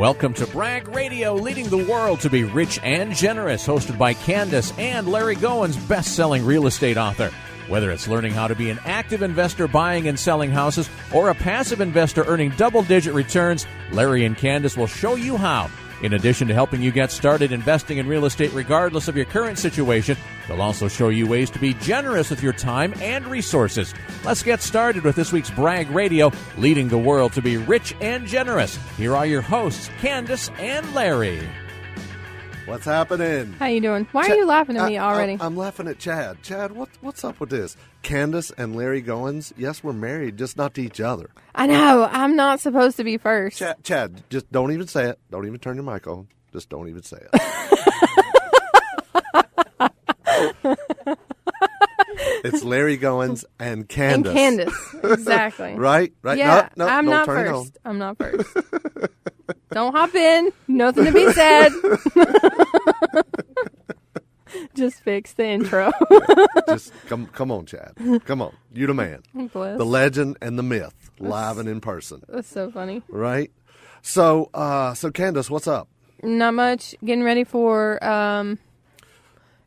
Welcome to Brag Radio, leading the world to be rich and generous, hosted by Kandas and Larry Goins, best-selling real estate author. Whether it's learning how to be an active investor buying and selling houses or a passive investor earning double-digit returns, Larry and Kandas will show you how. In addition to helping you get started investing in real estate regardless of your current situation, they'll also show you ways to be generous with your time and resources. Let's get started with this week's Brag Radio, leading the world to be rich and generous. Here are your hosts, Kandas and Larry. What's happening? How you doing? Why are you laughing at me already? I'm laughing at Chad. Chad, what's up with this? Kandas and Larry Goins, yes, we're married, just not to each other. I know. I'm not supposed to be first. Chad, just don't even say it. Don't even turn your mic on. Just don't even say it. It's Larry Goins and Kandas. And Kandas, exactly. Right? Yeah, no, I'm don't not turn it first. I'm not first. Don't hop in. Nothing to be said. Just fix the intro. Just come on, Chad. Come on. You the man. Bless. The legend and the myth, live and in person. That's so funny. Right? So Kandas, what's up? Not much. Getting ready for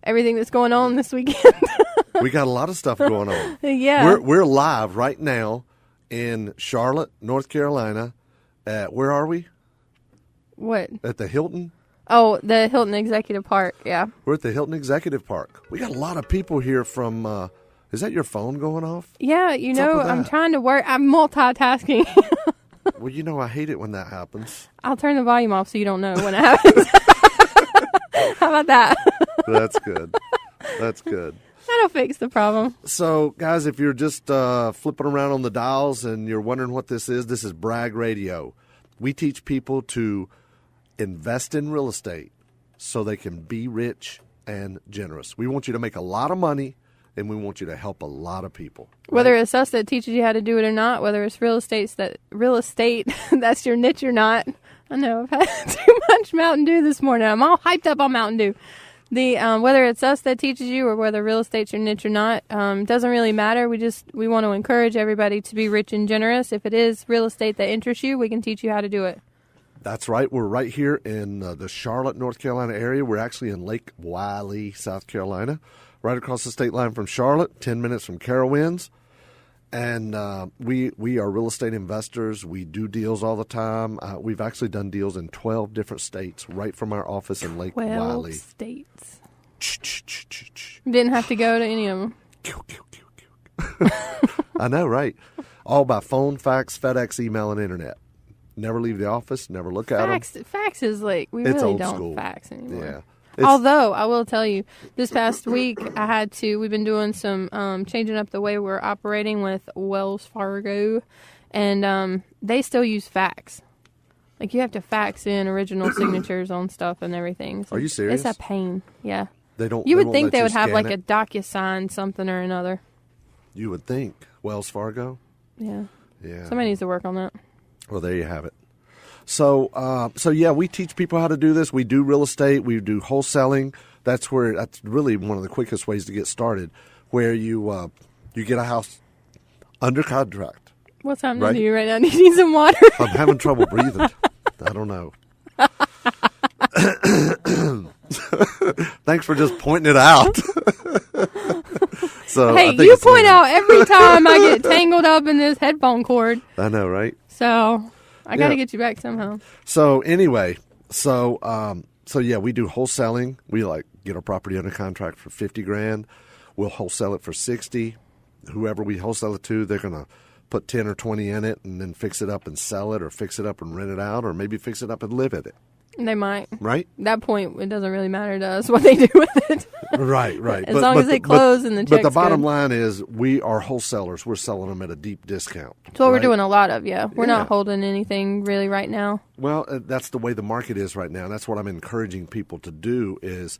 everything that's going on this weekend. We got a lot of stuff going on. Yeah. We're live right now in Charlotte, North Carolina. Where are we? What? At the Hilton? Oh, the Hilton Executive Park, yeah. We're at the Hilton Executive Park. We got a lot of people here from, is that your phone going off? Yeah, What's up with I'm that? trying to work. I'm multitasking. Well, I hate it when that happens. I'll turn the volume off so you don't know when it happens. How about that? That's good. That's good. That'll fix the problem. So, guys, if you're just flipping around on the dials and you're wondering what this is Brag Radio. We teach people to invest in real estate so they can be rich and generous. We want you to make a lot of money, and we want you to help a lot of people. Right? Whether it's us that teaches you how to do it or not, whether it's real estate that's your niche or not. I know I've had too much Mountain Dew this morning. I'm all hyped up on Mountain Dew. Whether it's us that teaches you or whether real estate's your niche or not, doesn't really matter. We want to encourage everybody to be rich and generous. If it is real estate that interests you, we can teach you how to do it. That's right. We're right here in the Charlotte, North Carolina area. We're actually in Lake Wylie, South Carolina, right across the state line from Charlotte, 10 minutes from Carowinds. And we are real estate investors. We do deals all the time. We've actually done deals in 12 different states right from our office in Lake 12 Wylie. states. Didn't have to go to any of them. I know, right? All by phone, fax, FedEx, email, and internet. Never leave the office. Never look at them. Fax is like, we It's really old don't school. fax anymore. Yeah. Although, I will tell you, this past week, we've been doing some changing up the way we're operating with Wells Fargo, and they still use fax. Like, you have to fax in original signatures on stuff and everything. So Are you serious? It's a pain, yeah. They don't. You would won't think let they you would have, scan like, it. a DocuSign something or another. You would think. Wells Fargo? Yeah. Yeah. Somebody needs to work on that. Well, there you have it. So yeah, we teach people how to do this. We do real estate. We do wholesaling. That's really one of the quickest ways to get started, where you get a house under contract. What's happening Right? to you right now? Do you need some water? I'm having trouble breathing. I don't know. Thanks for just pointing it out. So Hey, I think you it's point weird. out every time I get tangled up in this headphone cord. I know, right? So I got to Yeah. get you back somehow. So anyway, so yeah, we do wholesaling. We get our property under contract for $50,000. We'll wholesale it for $60,000. Whoever we wholesale it to, they're gonna put 10 or 20 in it and then fix it up and sell it, or fix it up and rent it out, or maybe fix it up and live in it. They might. Right? At that point, it doesn't really matter to us what they do with it. Right. As long as they close and the But the check's bottom good. line is we are wholesalers. We're selling them at a deep discount. That's what we're right? doing a lot of, yeah. We're Yeah. not holding anything really right now. Well, that's the way the market is right now. And that's what I'm encouraging people to do is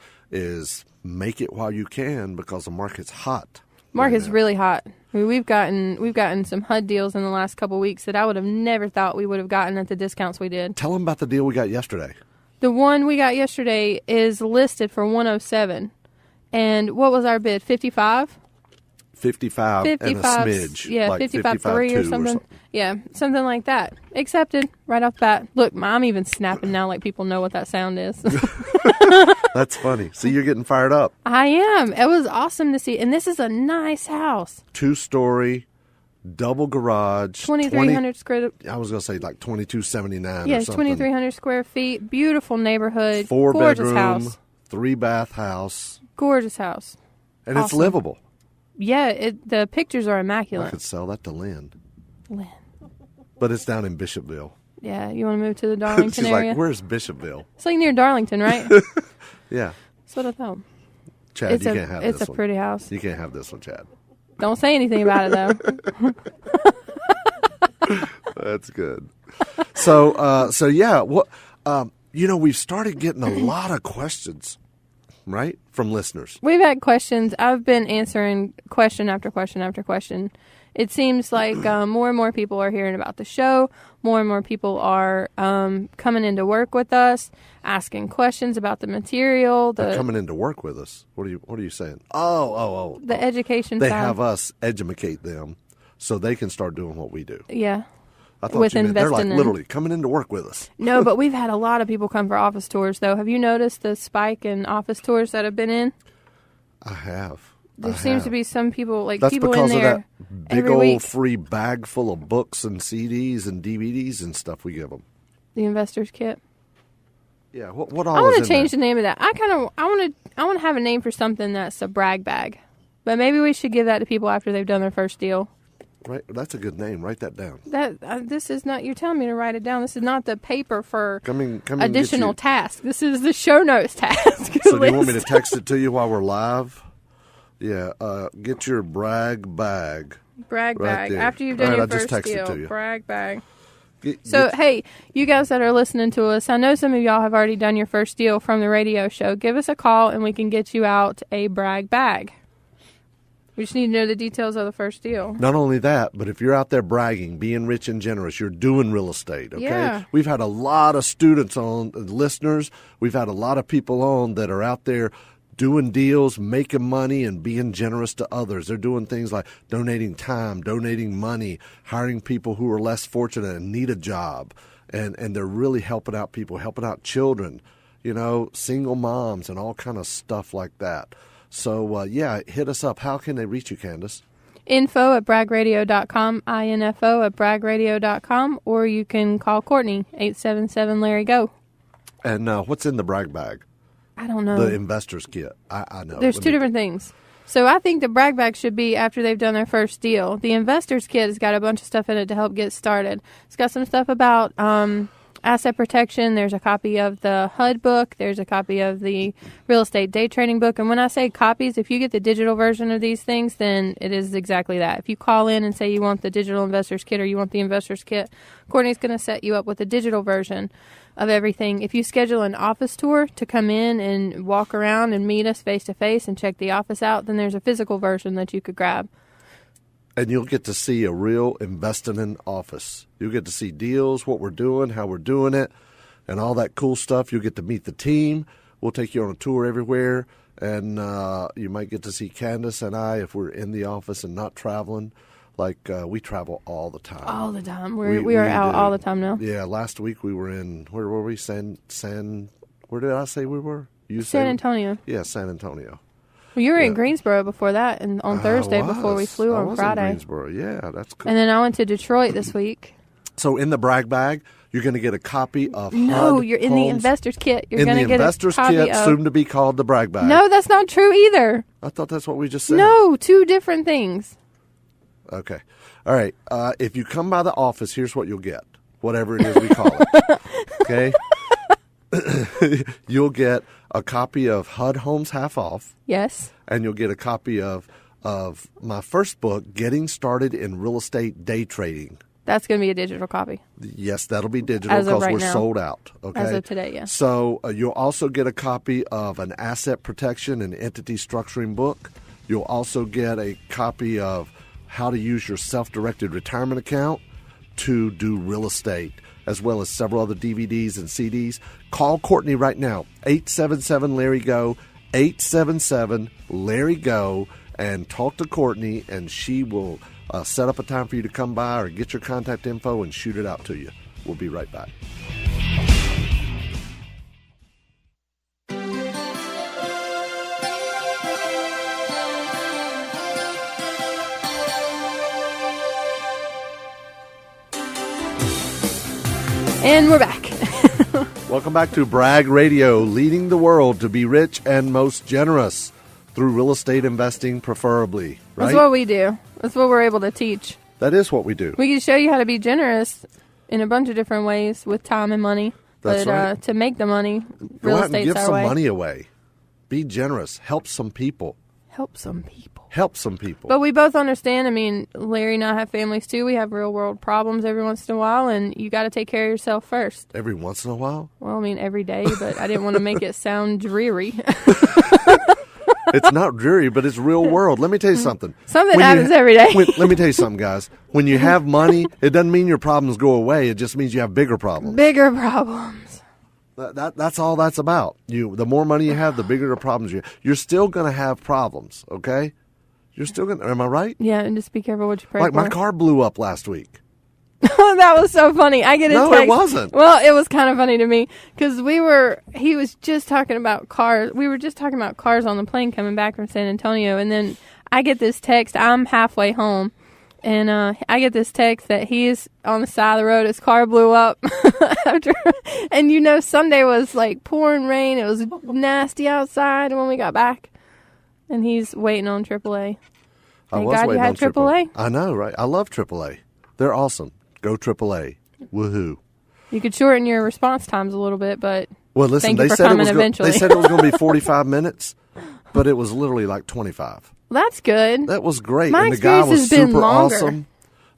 make it while you can, because the market's hot. Market's right now. really hot. I mean, we've gotten some HUD deals in the last couple of weeks that I would have never thought we would have gotten at the discounts we did. Tell them about the deal we got yesterday. The one we got yesterday is listed for $107. And what was our bid? $55? 55 and a smidge. Yeah, like 55.3 or something. Yeah, something like that. Accepted right off the bat. Look, I'm even snapping now like people know what that sound is. That's funny. See, you're getting fired up. I am. It was awesome to see. And this is a nice house. 2-story, double garage. 2,300 square. I was going to say like 2,279 Yeah, or something. 2,300 square feet. Beautiful neighborhood. 4-bedroom, Gorgeous house. 3-bath house. Gorgeous house. And it's livable. Yeah, the pictures are I immaculate. could sell that to Lynn. Lynn. But it's down in Bishopville. Yeah, you want to move to the Darlington She's area? like, where's Bishopville? It's like near Darlington, right? Yeah. That's what I thought. Chad, It's you can't have this one. It's a pretty house. You can't have this one, Chad. Don't say anything about it, though. That's good. So yeah, what we've started getting a lot of questions, right, from listeners. We've had questions. I've been answering question after question after question. It seems like more and more people are hearing about the show. More and more people are coming into work with us, asking questions about the material. They're coming into work with us. What are you saying? Oh. The education They side. have us educate them so they can start doing what we do. Yeah. I thought With you meant they're like investing in- literally coming into work with us. No, but we've had a lot of people come for office tours, though. Have you noticed the spike in office tours that have been in? I have. There seems to be some people, like That's people because in of there that big every old week. free bag full of books and CDs and DVDs and stuff we give them. The investor's kit. Yeah, what all I is want in to change there? the name of that. I want to have a name for something that's a brag bag. But maybe we should give that to people after they've done their first deal. Right, that's a good name. Write that down. This is not, you're telling me to write it down. This is not the paper for Come additional task. This is the show notes task. So do you want me to text it to you while we're live? Yeah, get your brag bag. Brag right bag. there. After you've All done right, your I just first texted deal. to you. Brag bag. Get- So, get- hey, you guys that are listening to us, I know some of y'all have already done your first deal from the radio show. Give us a call and we can get you out a brag bag. We just need to know the details of the first deal. Not only that, but if you're out there bragging, being rich and generous, you're doing real estate, okay? Yeah. We've had a lot of students on, listeners. We've had a lot of people on that are out there doing deals, making money, and being generous to others. They're doing things like donating time, donating money, hiring people who are less fortunate and need a job. And they're really helping out people, helping out children, single moms and all kind of stuff like that. So, hit us up. How can they reach you, Kandas? info@bragradio.com, info@bragradio.com, or you can call Courtney, 877-LARRY-GO. And what's in the brag bag? I don't know. The investor's kit. I know. There's two different things. So I think the brag bag should be after they've done their first deal. The investor's kit has got a bunch of stuff in it to help get started. It's got some stuff about asset protection. There's a copy of the HUD book. There's a copy of the real estate day trading book. And when I say copies, if you get the digital version of these things, then it is exactly that. If you call in and say you want the digital investor's kit or you want the investor's kit, Courtney's going to set you up with the digital version of everything. If you schedule an office tour to come in and walk around and meet us face to face and check the office out, then there's a physical version that you could grab. And you'll get to see a real investing in office. You'll get to see deals, what we're doing, how we're doing it, and all that cool stuff. You'll get to meet the team. We'll take you on a tour everywhere. And you might get to see Kandas and I if we're in the office and not traveling. Like we travel all the time. All the time. We are out do. all the time now. Yeah, last week we were in, where were we? Where did I say we were? San Antonio. Yeah, San Antonio. Well, you were in Greensboro before that, and on Thursday before we flew on Friday. In Greensboro. Yeah, that's cool. And then I went to Detroit this week. So in the brag bag, you're going to get a copy of No, HUD you're in the Homes. investor's kit. You're In going the to get a investor's copy kit, of. soon to be called the brag bag. No, that's not true either. I thought that's what we just said. No, two different things. Okay. All right. If you come by the office, here's what you'll get. Whatever it is we call it. Okay? You'll get a copy of HUD Homes Half Off. Yes. And you'll get a copy of my first book, Getting Started in Real Estate Day Trading. That's going to be a digital copy. Yes, that'll be digital As of because right we're now. sold out. Okay. As of today, yeah. So you'll also get a copy of an asset protection and entity structuring book. You'll also get a copy of how to use your self-directed retirement account to do real estate, as well as several other DVDs and CDs. Call Courtney right now, 877-LARRY-GO, 877-LARRY-GO, and talk to Courtney, and she will set up a time for you to come by or get your contact info and shoot it out to you. We'll be right back. And we're back. Welcome back to Bragg Radio, leading the world to be rich and most generous through real estate investing, preferably. Right? That's what we do. That's what we're able to teach. That is what we do. We can show you how to be generous in a bunch of different ways with time and money. That's right. To make the money, Go real out and estate's give our some way. money away. Be generous. Help some people. Help some people. Help some people. But we both understand, I mean, Larry and I have families too. We have real world problems every once in a while, and you got to take care of yourself first. Every once in a while? Well, I mean, every day, but I didn't want to make it sound dreary. It's not dreary, but it's real world. Let me tell you something. Something happens every day. Let me tell you something, guys. When you have money, it doesn't mean your problems go away. It just means you have bigger problems. Bigger problems. That's all that's about. The more money you have, the bigger the problems you're still going to have problems, okay? You're still going to, am I right? Yeah, and just be careful what you pray Like for. my car blew up last week. That was so funny. I get a text. No, it wasn't. Well, it was kind of funny to me because he was just talking about cars. We were just talking about cars on the plane coming back from San Antonio. And then I get this text. I'm halfway home. And I get this text that he's on the side of the road. His car blew up. And Sunday was like pouring rain. It was nasty outside when we got back. And he's waiting on AAA. Thank God you had AAA. I know, right? I love AAA. They're awesome. Go AAA. Woohoo. You could shorten your response times a little bit, but well, listen, thank you for coming eventually. They said it was going to be 45 minutes, but it was literally like 25. Well, that's good. That was great. My and the guy was experience has been super longer. awesome.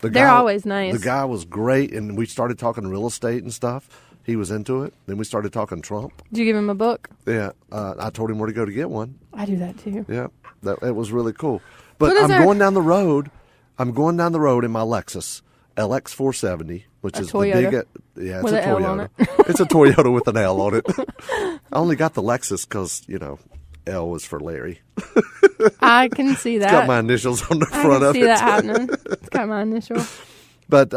They're always nice. The guy was great, and we started talking real estate and stuff. He was into it. Then we started talking Trump. Did you give him a book? Yeah. I told him where to go to get one. I do that too. Yeah. It was really cool. But I'm going down the road. I'm going down the road in my Lexus LX 470, which is Toyota. the big. Yeah, it's With a an L Toyota. on it. It's a Toyota with an L on it. I only got the Lexus because L was for Larry. I can see that. It's got my initials on the front of it. I can see that happening. It's got my initial. But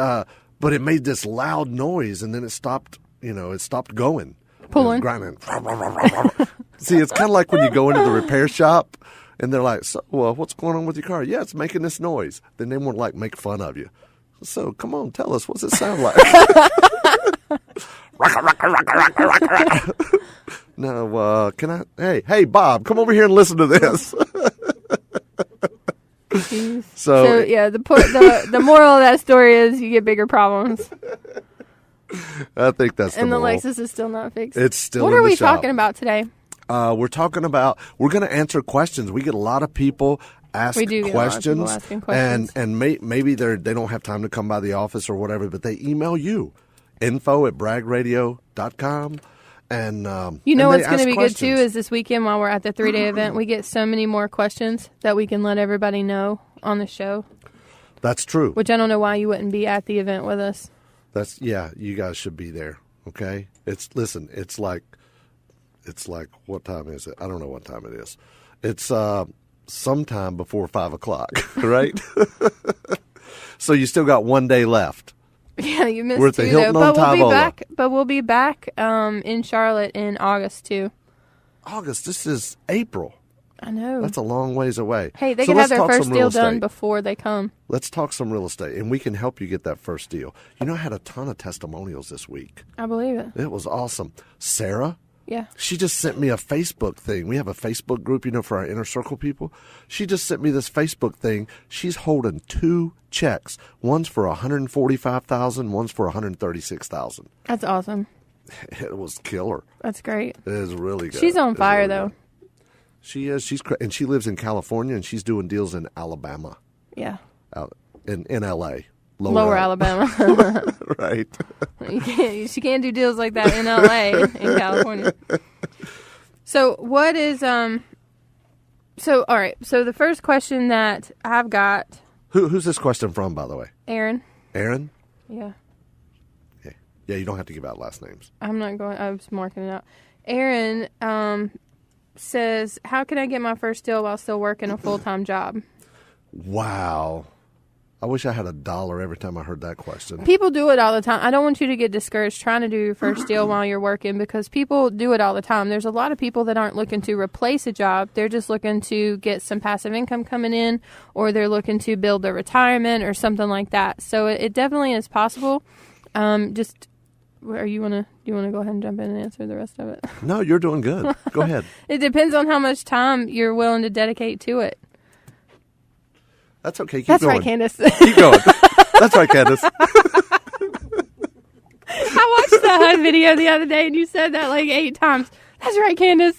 it made this loud noise, and then it stopped. It stopped going. Pulling. It was grinding. See, it's kind of like when you go into the repair shop, and they're like, "So, well, what's going on with your car?" Yeah, it's making this noise. Then they want to make fun of you. So, come on, tell us, what's it sound like? No, can I? Hey, Bob, come over here and listen to this. So yeah, the moral of that story is you get bigger problems. I think that's the moral. And the Lexus is still not fixed. It's still What in are the we shop. talking about today? We're going to answer questions. We get a lot of people ask We do get questions, a lot of people asking questions. and maybe they don't have time to come by the office or whatever, but they email you, info@braggradio.com. And what's they going to ask be questions. good too is this weekend while we're at the 3-day event, we get so many more questions that we can let everybody know on the show. That's true. Which I don't know why you wouldn't be at the event with us. You guys should be there. Okay, it's like what time is it? I don't know what time it is. It's sometime before 5:00, right? So you still got one day left. Yeah, you missed We're at the two Hilton though. on But we'll be back in Charlotte in August too. August. This is April. I know. That's a long ways away. Hey, they So can have let's their talk first some real deal done estate. before they come. Let's talk some real estate, and we can help you get that first deal. I had a ton of testimonials this week. I believe it. It was awesome. Sarah, Yeah. she just sent me a Facebook thing. We have a Facebook group, for our inner circle people. She just sent me this Facebook thing. She's holding 2 checks. One's for $145,000, one's for $136,000. That's awesome. It was killer. That's great. It is really good. She's on It's fire really though. good. She is. And she lives in California, and she's doing deals in Alabama, Yeah. out in L.A. Lower Alabama. Right. She can't do deals like that in LA, in California. So what is all right. So the first question that I've got, Who's this question from, by the way? Aaron. Aaron? Yeah. Okay. Yeah, you don't have to give out last names. I'm not going. I was marking it out. Aaron. says, how can I get my first deal while still working a full-time job? Wow. I wish I had $1 every time I heard that question. People do it all the time. I don't want you to get discouraged trying to do your first deal while you're working, because people do it all the time. There's a lot of people that aren't looking to replace a job. They're just looking to get some passive income coming in, or they're looking to build their retirement or something like that. So it definitely is possible. Do you want to go ahead and jump in and answer the rest of it? No, you're doing good. Go ahead. It depends on how much time you're willing to dedicate to it. That's okay. Keep That's going. right, Kandas. Keep going. That's right, Kandas. I watched the HUD video the other day, and you said that like 8 times. That's right, Kandas.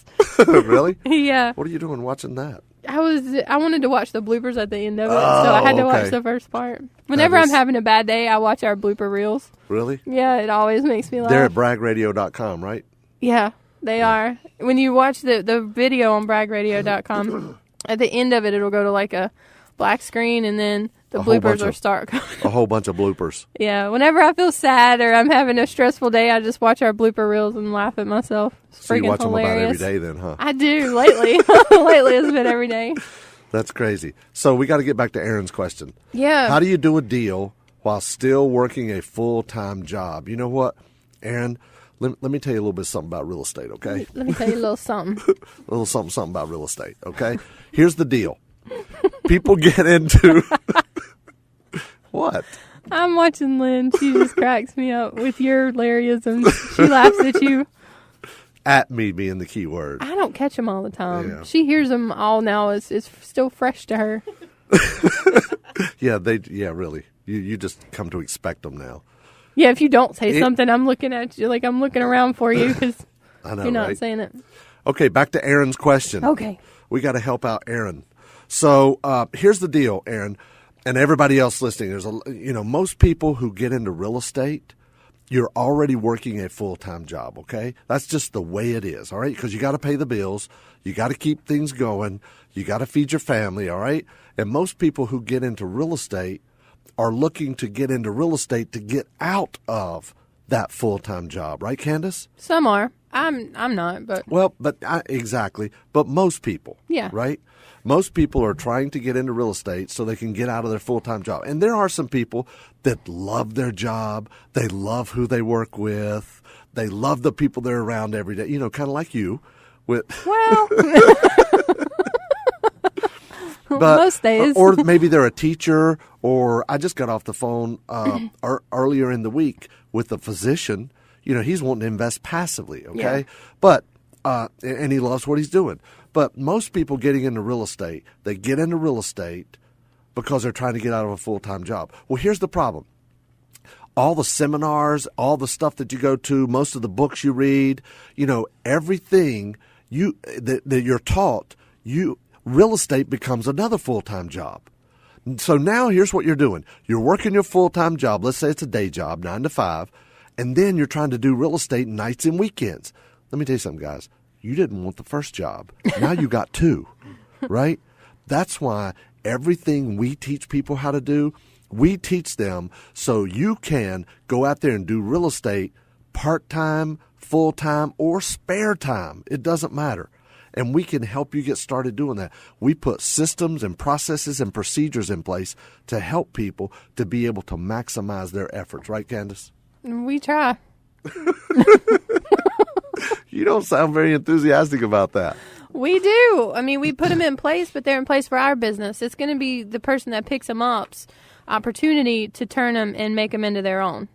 Really? Yeah. What are you doing watching that? I wanted to watch the bloopers at the end of it, so I had to watch the first part. Whenever I'm having a bad day, I watch our blooper reels. Really? Yeah, it always makes me laugh. They're at bragradio.com, right? Yeah, they are. When you watch the video on bragradio.com, at the end of it, it'll go to like a black screen, and then the bloopers will start coming. A whole bunch of bloopers. Yeah, whenever I feel sad or I'm having a stressful day, I just watch our blooper reels and laugh at myself. It's so you watch hilarious. them about every day then, huh? I do, lately. Lately it's been every day. That's crazy. So we got to get back to Aaron's question. Yeah. How do you do a deal while still working a full-time job? You know what, Aaron? Let me tell you a little bit something about real estate, okay? Let me tell you a little something. A little something about real estate, okay? Here's the deal. People get into... What? I'm watching Lynn. She just cracks me up with your Larryisms. She laughs at you. At me being the key word. I don't catch them all the time. Yeah. She hears them all now. It's still fresh to her. Yeah, really. You just come to expect them now. Yeah, if you don't say something, I'm looking at you like I'm looking around for you because you're not saying it. Okay, back to Aaron's question. Okay. We got to help out Aaron. So here's the deal, Aaron, and everybody else listening. There's most people who get into real estate, you're already working a full-time job, okay? That's just the way it is, all right? Because you got to pay the bills. You got to keep things going. You got to feed your family, all right? And most people who get into real estate are looking to get into real estate to get out of that full-time job, right, Kandas? Some are. I'm not, but... Well, exactly. But most people, yeah, right? Most people are trying to get into real estate so they can get out of their full-time job. And there are some people that love their job. They love who they work with. They love the people they're around every day. You know, kind of like you. But most days. Or maybe they're a teacher, or I just got off the phone earlier in the week with a physician. You know, he's wanting to invest passively, okay? Yeah. But and he loves what he's doing. But most people getting into real estate, they get into real estate because they're trying to get out of a full-time job. Well, here's the problem. All the seminars, all the stuff that you go to, most of the books you read, everything that you're taught, real estate becomes another full-time job. So now here's what you're doing. You're working your full-time job. Let's say it's a day job, 9 to 5, and then you're trying to do real estate nights and weekends. Let me tell you something, guys. You didn't want the first job. Now you got 2, right? That's why everything we teach people how to do, we teach them so you can go out there and do real estate part-time, full-time, or spare time. It doesn't matter. And we can help you get started doing that. We put systems and processes and procedures in place to help people to be able to maximize their efforts. Right, Kandas? We try. You don't sound very enthusiastic about that. We do. I mean, we put them in place, but they're in place for our business. It's going to be the person that picks them up's opportunity to turn them and make them into their own.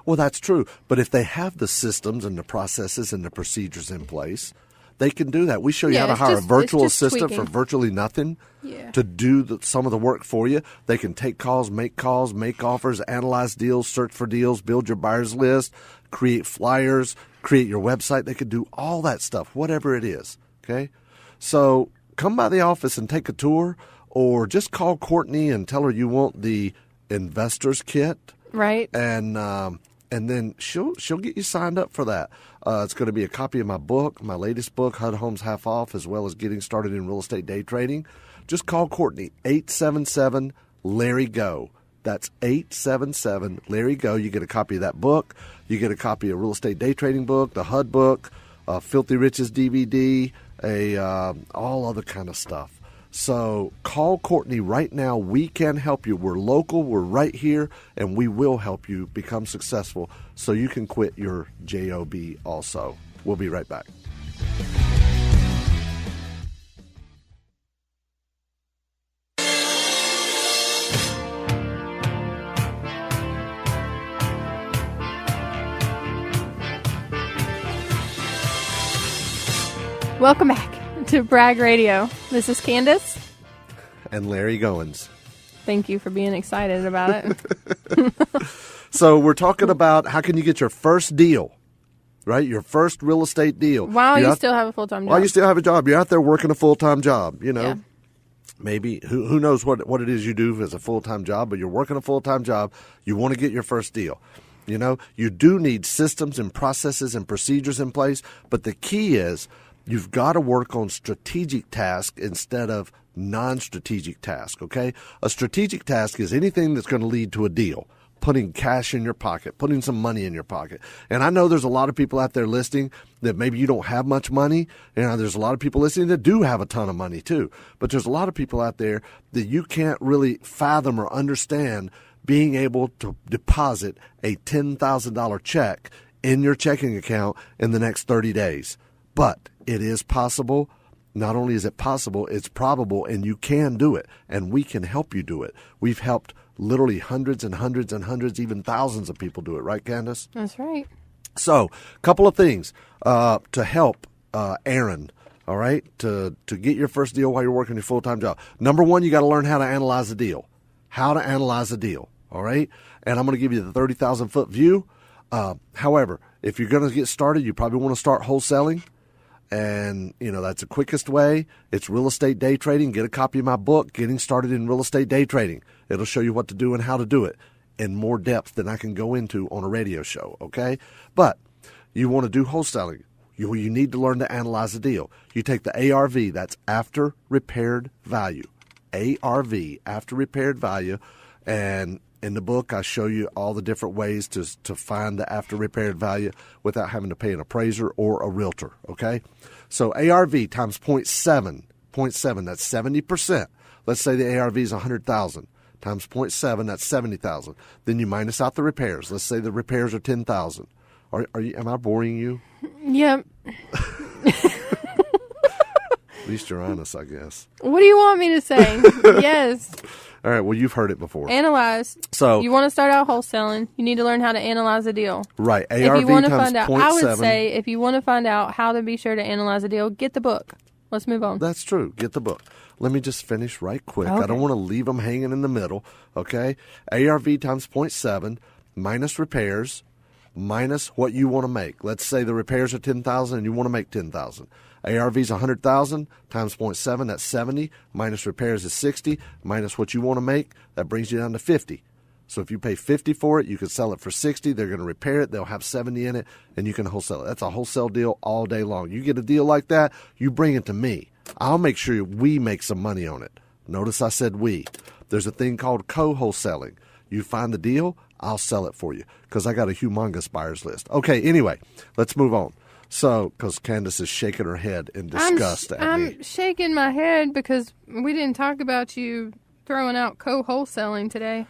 Well, that's true. But if they have the systems and the processes and the procedures in place, they can do that. We show you how to hire a virtual assistant for virtually nothing to do some of the work for you. They can take calls, make offers, analyze deals, search for deals, build your buyer's list, create flyers, create your website. They can do all that stuff, whatever it is, okay? So come by the office and take a tour, or just call Courtney and tell her you want the investor's kit. Right. And then she'll get you signed up for that. It's going to be a copy of my book, my latest book, HUD Homes Half Off, as well as getting started in real estate day trading. Just call Courtney, 877-LARRY-GO. That's 877-LARRY-GO. You get a copy of that book. You get a copy of real estate day trading book, the HUD book, a Filthy Riches DVD, all other kind of stuff. So call Courtney right now. We can help you. We're local. We're right here, and we will help you become successful so you can quit your job also. We'll be right back. Welcome back to Brag Radio. This is Kandas. And Larry Goins. Thank you for being excited about it. So we're talking about how can you get your first deal, right? Your first real estate deal. While you still have a full-time job. While you still have a job. You're out there working a full-time job, you know. Yeah. Maybe, who knows what it is you do as a full-time job, but you're working a full-time job. You want to get your first deal. You know, you do need systems and processes and procedures in place, but the key is you've got to work on strategic tasks instead of non-strategic tasks, okay? A strategic task is anything that's going to lead to a deal, putting cash in your pocket, putting some money in your pocket. And I know there's a lot of people out there listening that maybe you don't have much money. And there's a lot of people listening that do have a ton of money too. But there's a lot of people out there that you can't really fathom or understand being able to deposit a $10,000 check in your checking account in the next 30 days. But it is possible. Not only is it possible, it's probable, and you can do it, and we can help you do it. We've helped literally hundreds and hundreds and hundreds, even thousands of people do it. Right, Kandas? That's right. So, a couple of things to help Aaron, all right, to get your first deal while you're working your full-time job. Number one, you got to learn how to analyze a deal. How to analyze a deal, all right? And I'm going to give you the 30,000-foot view. However, if you're going to get started, you probably want to start wholesaling. And, you know, that's the quickest way. It's real estate day trading. Get a copy of my book, Getting Started in Real Estate Day Trading. It'll show you what to do and how to do it in more depth than I can go into on a radio show, okay? But you want to do wholesaling. You need to learn to analyze a deal. You take the ARV, that's after repaired value. ARV, after repaired value. And in the book, I show you all the different ways to find the after repaired value without having to pay an appraiser or a realtor, okay? So ARV times 0.7, that's 70%. Let's say the ARV is 100,000 times 0.7, that's 70,000. Then you minus out the repairs. Let's say the repairs are 10,000. Am I boring you? Yep. At least you're honest, I guess. What do you want me to say? Yes. All right, well, you've heard it before. Analyze. So you want to start out wholesaling, you need to learn how to analyze a deal. Right. ARV if you want to times find out, 0.7. I would say if you want to find out how to be sure to analyze a deal, get the book. Let's move on. That's true. Get the book. Let me just finish right quick. Okay. I don't want to leave them hanging in the middle, okay? ARV times 0.7 minus repairs minus what you want to make. Let's say the repairs are 10,000 and you want to make 10,000. ARV is 100,000 times 0.7, that's 70, minus repairs is 60, minus what you want to make, that brings you down to 50. So if you pay 50 for it, you can sell it for 60. They're going to repair it. They'll have 70 in it, and you can wholesale it. That's a wholesale deal all day long. You get a deal like that, you bring it to me. I'll make sure we make some money on it. Notice I said we. There's a thing called co-wholesaling. You find the deal, I'll sell it for you because I got a humongous buyers list. Okay, anyway, let's move on. So, because Kandas is shaking her head in disgust at me. I'm shaking my head because we didn't talk about you throwing out co-wholesaling today.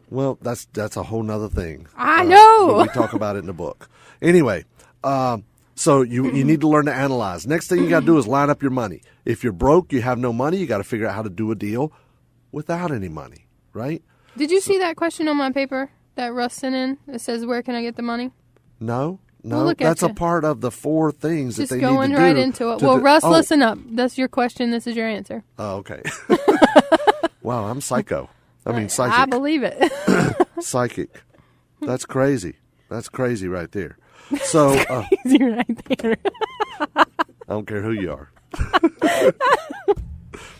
Well, that's a whole nother thing. I know. But we talk about it in the book. Anyway, so you need to learn to analyze. Next thing you got to do is line up your money. If you're broke, you have no money, you got to figure out how to do a deal without any money, right? Did you see that question on my paper that Russ sent in? It says, where can I get the money? No, Well, look at that's you. a part of the 4 things Just that they need to do. going right into it. Well, Russ, listen up. That's your question. This is your answer. Oh, okay. Wow, I'm psycho. I mean, psychic. I believe it. Psychic. That's crazy. That's crazy right there. So, Easy right there. I don't care who you are.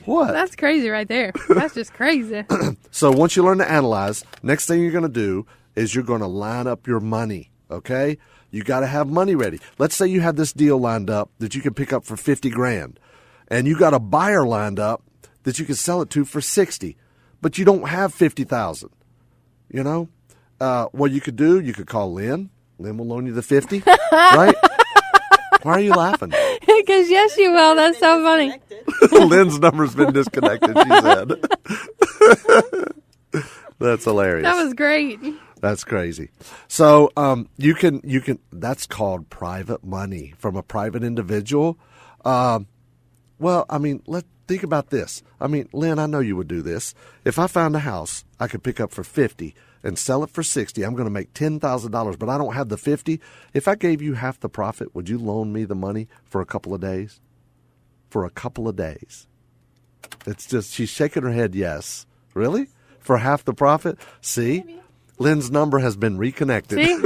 What? That's crazy right there. That's just crazy. So once you learn to analyze, next thing you're going to do is you're going to line up your money, okay? You got to have money ready. Let's say you have this deal lined up that you can pick up for 50 grand, and you got a buyer lined up that you can sell it to for 60, but you don't have 50,000. You know, what you could do, you could call Lynn. Lynn will loan you the 50, right? Why are you laughing? Because yes, you will. That's so funny. Lynn's number's been disconnected, she said. That's hilarious. That was great. That's crazy. So you can that's called private money from a private individual. Well, I mean, let's think about this. I mean, Lynn, I know you would do this. If I found a house I could pick up for $50 and sell it for $60, I'm going to make $10,000, but I don't have the $50. If I gave you half the profit, would you loan me the money for a couple of days? For a couple of days. It's just, she's shaking her head yes. Really? For half the profit? See? Maybe. Lynn's number has been reconnected. See?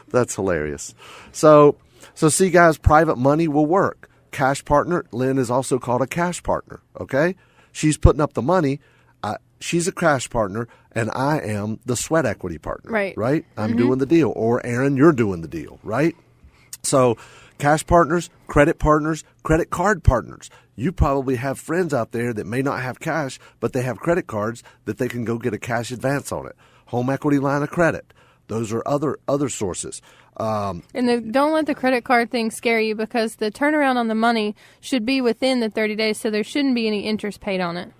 That's hilarious. So see, guys, private money will work. Cash partner, Lynn is also called a cash partner, okay? She's putting up the money. She's a cash partner, and I am the sweat equity partner. Right? I'm doing the deal. Or, Aaron, you're doing the deal, right? So cash partners, credit card partners. You probably have friends out there that may not have cash, but they have credit cards that they can go get a cash advance on it. Home equity line of credit. Those are other sources. And don't let the credit card thing scare you, because the turnaround on the money should be within the 30 days, so there shouldn't be any interest paid on it.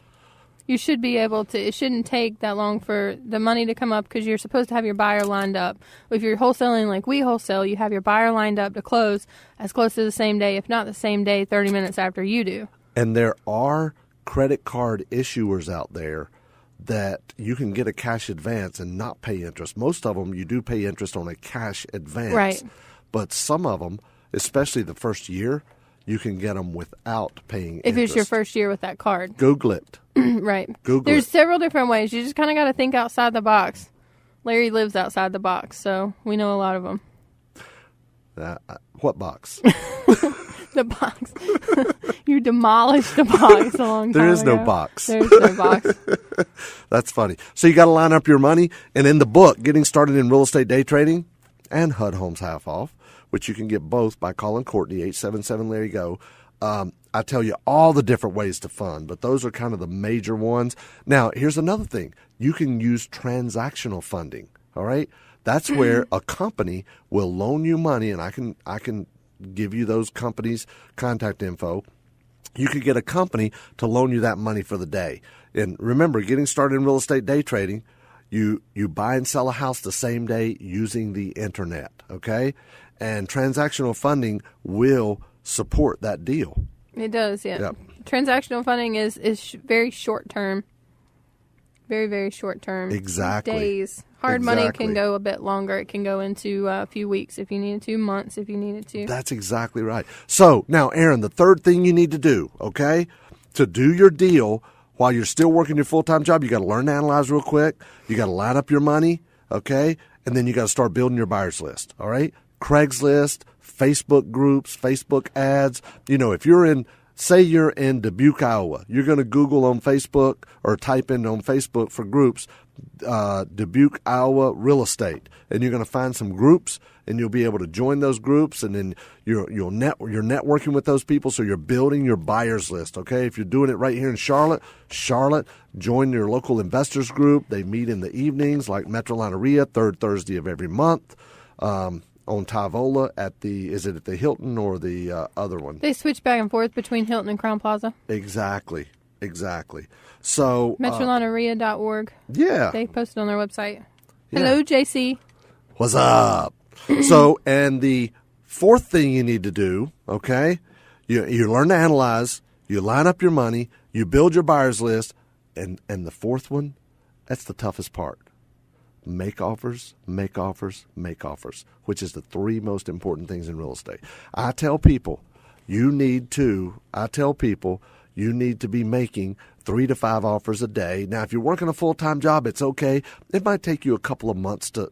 You should be able to, it shouldn't take that long for the money to come up, because you're supposed to have your buyer lined up. If you're wholesaling like we wholesale, you have your buyer lined up to close as close to the same day, if not the same day, 30 minutes after you do. And there are credit card issuers out there that you can get a cash advance and not pay interest. Most of them, you do pay interest on a cash advance. Right. But some of them, especially the first year, you can get them without paying if interest. It's your first year with that card. Google it. Right. There's several different ways. You just kind of got to think outside the box. Larry lives outside the box, so we know a lot of them. What box? The box. You demolished the box a long time There is ago. no box. There's no box. That's funny. So you got to line up your money. And in the book, Getting Started in Real Estate Day Trading and HUD Homes Half Off, which you can get both by calling Courtney, 877-LARRY-GO. I tell you all the different ways to fund, but those are kind of the major ones. Now, here's another thing. You can use transactional funding, all right? That's where a company will loan you money, and I can give you those companies' contact info. You could get a company to loan you that money for the day. And remember, Getting Started in Real Estate Day Trading, you buy and sell a house the same day using the internet, okay? And transactional funding will support that deal. It does, yeah. Yep. Transactional funding is very short term. Very, very short term. Exactly. Days. Hard money can go a bit longer. It can go into a few weeks if you needed to, months if you needed to. That's exactly right. So now, Aaron, the third thing you need to do, okay, to do your deal while you're still working your full-time job, you got to learn to analyze real quick. You got to line up your money, okay, and then you got to start building your buyers list, all right? Craigslist, Facebook groups, Facebook ads. You know, if you're in, say you're in Dubuque, Iowa, you're going to Google on Facebook or type in on Facebook for groups, Dubuque, Iowa real estate, and you're going to find some groups, and you'll be able to join those groups, and then you're networking with those people, so you're building your buyers list. Okay, if you're doing it right here in Charlotte, join your local investors group. They meet in the evenings, like Metrolina RIA, third Thursday of every month. On Tyvola is it at the Hilton or the other one? They switch back and forth between Hilton and Crown Plaza. Exactly. So MetrolinaRIA.org. Yeah. They posted on their website. Hello, JC. What's up? So, and the fourth thing you need to do, okay, you learn to analyze, you line up your money, you build your buyers list, and the fourth one, that's the toughest part. Make offers, which is the three most important things in real estate. I tell people you need to be making 3 to 5 offers a day. Now, if you're working a full-time job, it's okay. It might take you a couple of months to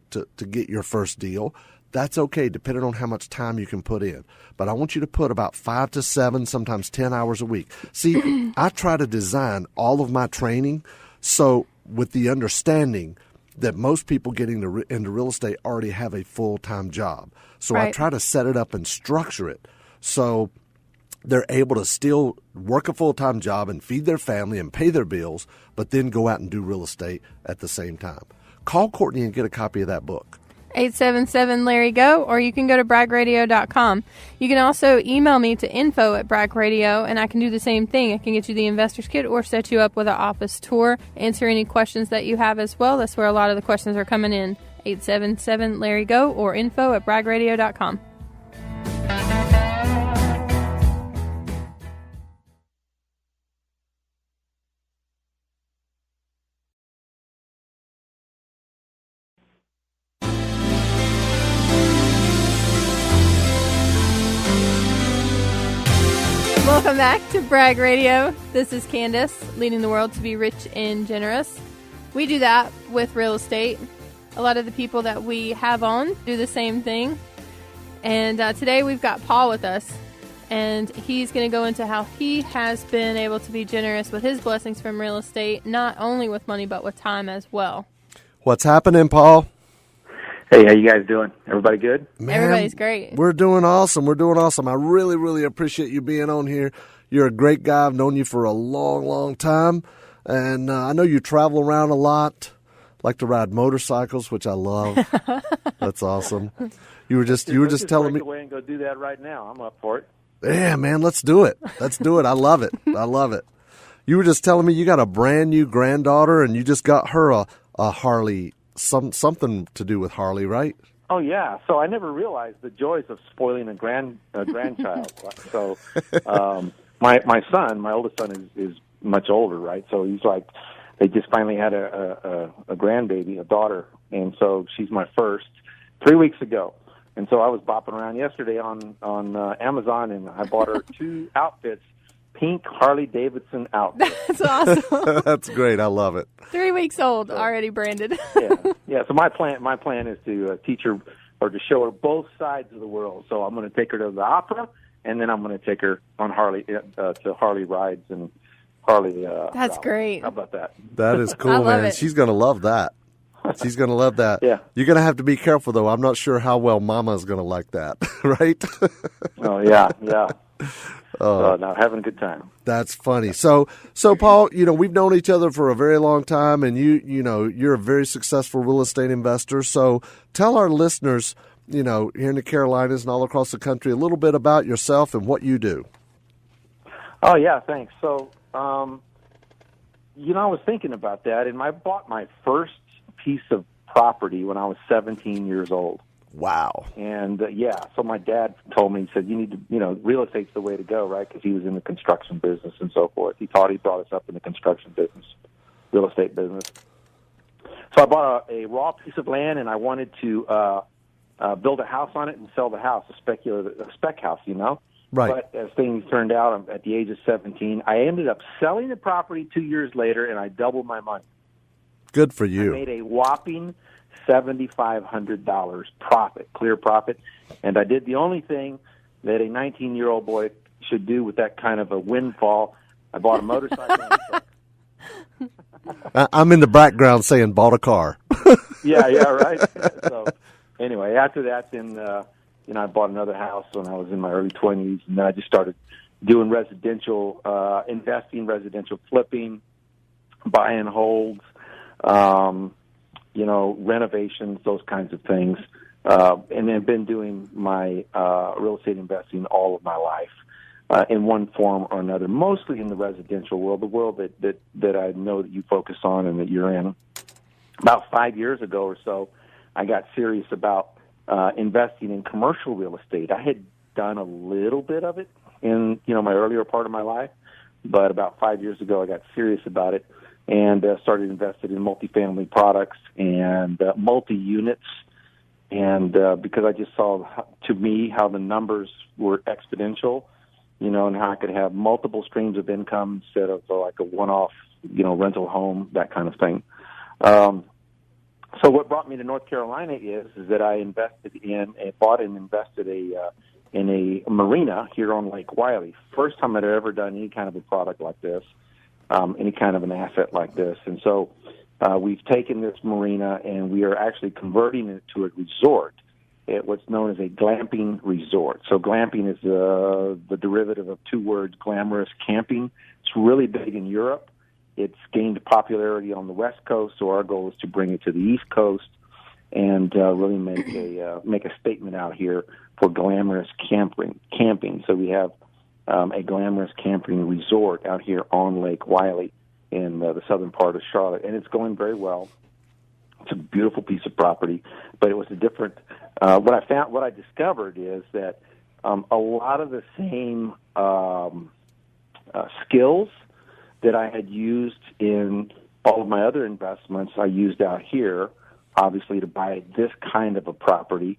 get your first deal. That's okay, depending on how much time you can put in. But I want you to put about 5 to 7, sometimes 10 hours a week. See, I try to design all of my training so with the understanding that most people getting into real estate already have a full-time job. So right. I try to set it up and structure it so they're able to still work a full-time job and feed their family and pay their bills, but then go out and do real estate at the same time. Call Courtney and get a copy of that book. 877-LARRY-GO, or you can go to bragradio.com. You can also email me to info@bragradio, and I can do the same thing. I can get you the investor's kit or set you up with an office tour, answer any questions that you have as well. That's where a lot of the questions are coming in. 877-LARRY-GO or info@bragradio.com. Welcome back to Brag Radio. This is Kandas, leading the world to be rich and generous. We do that with real estate. A lot of the people that we have on do the same thing. And today we've got Paul with us, and he's going to go into how he has been able to be generous with his blessings from real estate, not only with money, but with time as well. What's happening, Paul? Hey, how you guys doing? Everybody good? Man, everybody's great. We're doing awesome. I really, really appreciate you being on here. You're a great guy. I've known you for a long, long time. And I know you travel around a lot, like to ride motorcycles, which I love. That's awesome. You were just telling me. Away and go do that right now. I'm up for it. Yeah, man, let's do it. I love it. You were just telling me you got a brand new granddaughter, and you just got her a Harley. Something to do with Harley, right? Oh yeah. So I never realized the joys of spoiling a grandchild. So my son, my oldest son, is much older, right? So he's like, they just finally had a grandbaby, a daughter, and so she's my first 3 weeks ago. And so I was bopping around yesterday on Amazon, and I bought her 2 outfits. Pink Harley Davidson outfit. That's awesome. That's great. I love it. 3 weeks old, already branded. Yeah. So my plan is to teach her or to show her both sides of the world. So I'm going to take her to the opera, and then I'm going to take her on Harley to Harley rides and Harley. That's rides. Great. How about that? That is cool, man. It. She's going to love that. She's going to love that. Yeah. You're going to have to be careful, though. I'm not sure how well Mama's going to like that, right? Oh yeah. Now having a good time. That's funny. So Paul, we've known each other for a very long time, and you're a very successful real estate investor. So tell our listeners, here in the Carolinas and all across the country, a little bit about yourself and what you do. Oh yeah, thanks. So, I was thinking about that, and I bought my first piece of property when I was 17 years old. Wow. And, so my dad told me, he said, you need to, real estate's the way to go, right? Because he was in the construction business and so forth. He brought us up in the construction business, real estate business. So I bought a raw piece of land, and I wanted to build a house on it and sell the house, a spec house, Right. But as things turned out, at the age of 17, I ended up selling the property 2 years later, and I doubled my money. Good for you. I made a whopping $7,500 profit, clear profit, and I did the only thing that a 19-year-old boy should do with that kind of a windfall. I bought a motorcycle and a truck. I'm in the background saying bought a car. Yeah, right. So anyway, after that, then I bought another house when I was in my early 20s, and then I just started doing residential investing, residential flipping, buy and holds, renovations, those kinds of things, and then been doing my real estate investing all of my life in one form or another, mostly in the residential world, the world that I know that you focus on and that you're in. About 5 years ago or so, I got serious about investing in commercial real estate. I had done a little bit of it in my earlier part of my life, but about 5 years ago, I got serious about it and started investing in multifamily products and multi-units. And because I just saw, to me, how the numbers were exponential, and how I could have multiple streams of income instead of like a one-off, rental home, that kind of thing. So what brought me to North Carolina is that I bought and invested in a marina here on Lake Wiley. First time I'd ever done any kind of a product like this. Any kind of an asset like this. And so we've taken this marina and we are actually converting it to a resort, what's known as a glamping resort. So glamping is the derivative of two words, glamorous camping. It's really big in Europe. It's gained popularity on the West Coast, so our goal is to bring it to the East Coast. and really make a statement out here for glamorous camping. So we have a glamorous camping resort out here on Lake Wylie in the southern part of Charlotte, and it's going very well. It's a beautiful piece of property, but it was a different. What I discovered is that a lot of the same skills that I had used in all of my other investments, I used out here, obviously, to buy this kind of a property,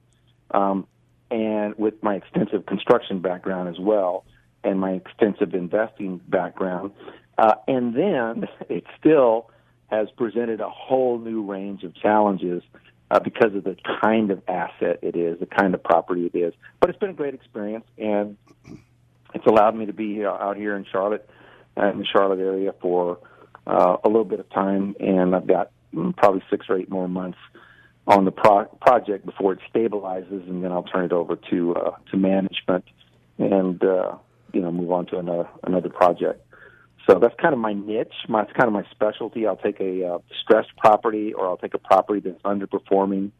and with my extensive construction background as well, and my extensive investing background, and then it still has presented a whole new range of challenges because of the kind of asset it is, the kind of property it is. But it's been a great experience, and it's allowed me to be out here in Charlotte, in the Charlotte area for a little bit of time, and I've got probably 6 or 8 more months on the project before it stabilizes, and then I'll turn it over to management and move on to another project. So that's kind of my niche. It's kind of my specialty. I'll take a stressed property, or I'll take a property that's underperforming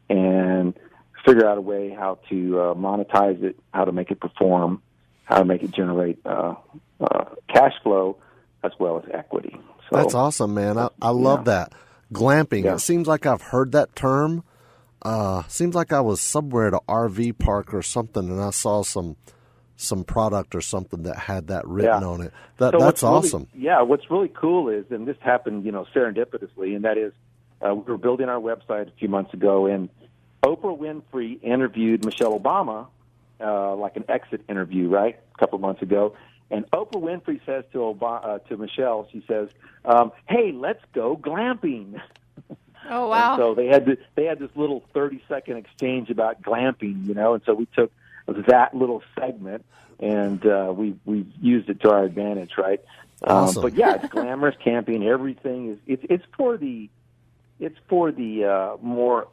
and figure out a way how to monetize it, how to make it perform, how to make it generate cash flow as well as equity. So, that's awesome, man. I love that. Glamping. Yeah. It seems like I've heard that term. Seems like I was somewhere at an RV park or something, and I saw some product or something that had that written on it. That's awesome. What's really cool is, and this happened, serendipitously, and that is we were building our website a few months ago, and Oprah Winfrey interviewed Michelle Obama, like an exit interview, right, a couple of months ago. And Oprah Winfrey says to Michelle, she says, "Hey, let's go glamping." Oh wow! And so they had this little 30-second exchange about glamping, and so we took that little segment and we used it to our advantage, right? Awesome. But yeah, it's glamorous camping. Everything is it's for the more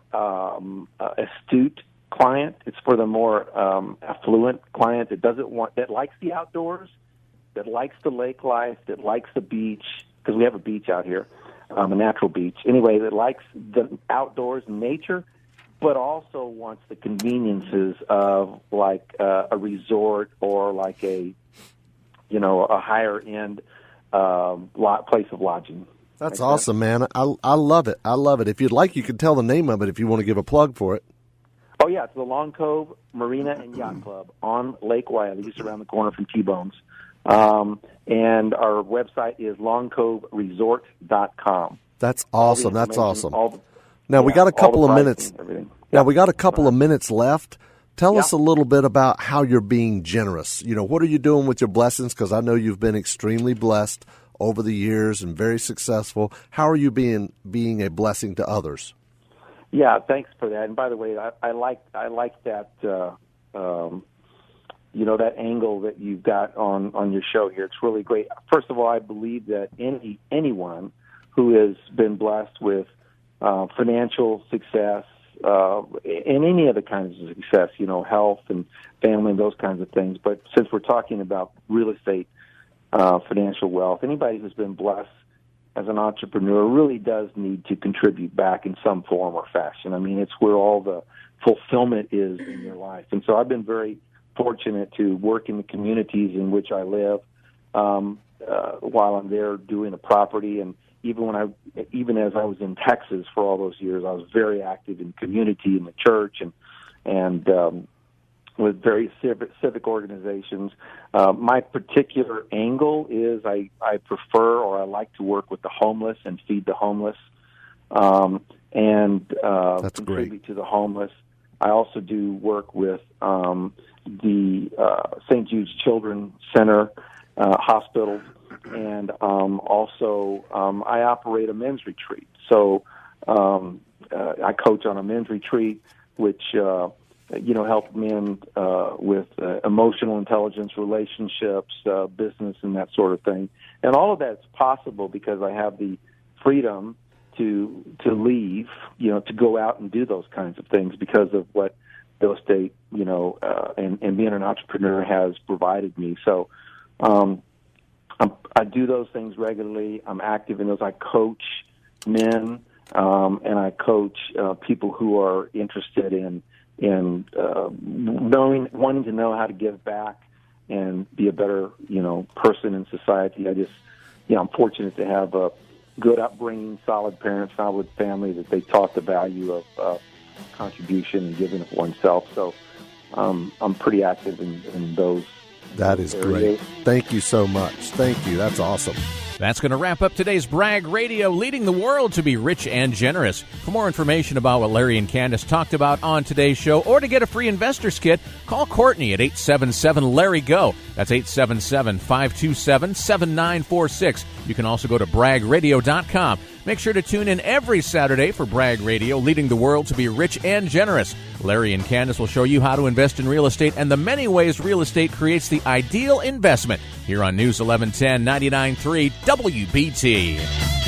astute client. It's for the more affluent client that likes the outdoors, that likes the lake life, that likes the beach, because we have a beach out here, a natural beach. Anyway, that likes the outdoors and nature, but also wants the conveniences of like a resort or like a higher end place of lodging. That's awesome, man. I love it. I love it. If you'd like, you can tell the name of it if you want to give a plug for it. Oh yeah, it's the Long Cove Marina and Yacht Club on Lake Wylie, just around the corner from T-Bones. And our website is longcoveresort.com. That's awesome. That's awesome. Now we got a couple of minutes. Now we got a couple of minutes left. Tell us a little bit about how you're being generous. What are you doing with your blessings? Because I know you've been extremely blessed over the years and very successful. How are you being a blessing to others? Yeah, thanks for that. And by the way, I like that that angle that you've got on your show here. It's really great. First of all, I believe that anyone who has been blessed with financial success, and any other kinds of success, health and family and those kinds of things. But since we're talking about real estate, financial wealth, anybody who's been blessed as an entrepreneur really does need to contribute back in some form or fashion. I mean, it's where all the fulfillment is in your life. And so I've been very fortunate to work in the communities in which I live while I'm there doing a property. And even as I was in Texas for all those years, I was very active in community, in the church, and with various civic organizations. My particular angle is I prefer, or I like to work with the homeless and feed the homeless, and contribute to the homeless. I also do work with the St. Jude's Children's Center, hospitals, and also I operate a men's retreat. So I coach on a men's retreat, which help men with emotional intelligence, relationships, business, and that sort of thing. And all of that's possible because I have the freedom to leave, to go out and do those kinds of things because of what real estate, and being an entrepreneur has provided me. So I do those things regularly. I'm active in those. I coach men and I coach people who are interested in wanting to know how to give back and be a better, person in society. I'm fortunate to have a good upbringing, solid parents, solid family that they taught the value of contribution and giving of oneself. So I'm pretty active in those. That is areas. great. Thank you so much. Thank you. That's awesome. That's going to wrap up today's Bragg Radio, leading the world to be rich and generous. For more information about what Larry and Kandas talked about on today's show, or to get a free investor's kit, call Courtney at 877-LARRY-GO. That's 877-527-7946. You can also go to braggradio.com. Make sure to tune in every Saturday for Bragg Radio, leading the world to be rich and generous. Larry and Kandas will show you how to invest in real estate and the many ways real estate creates the ideal investment. Here on News 1110 99.3 WBT.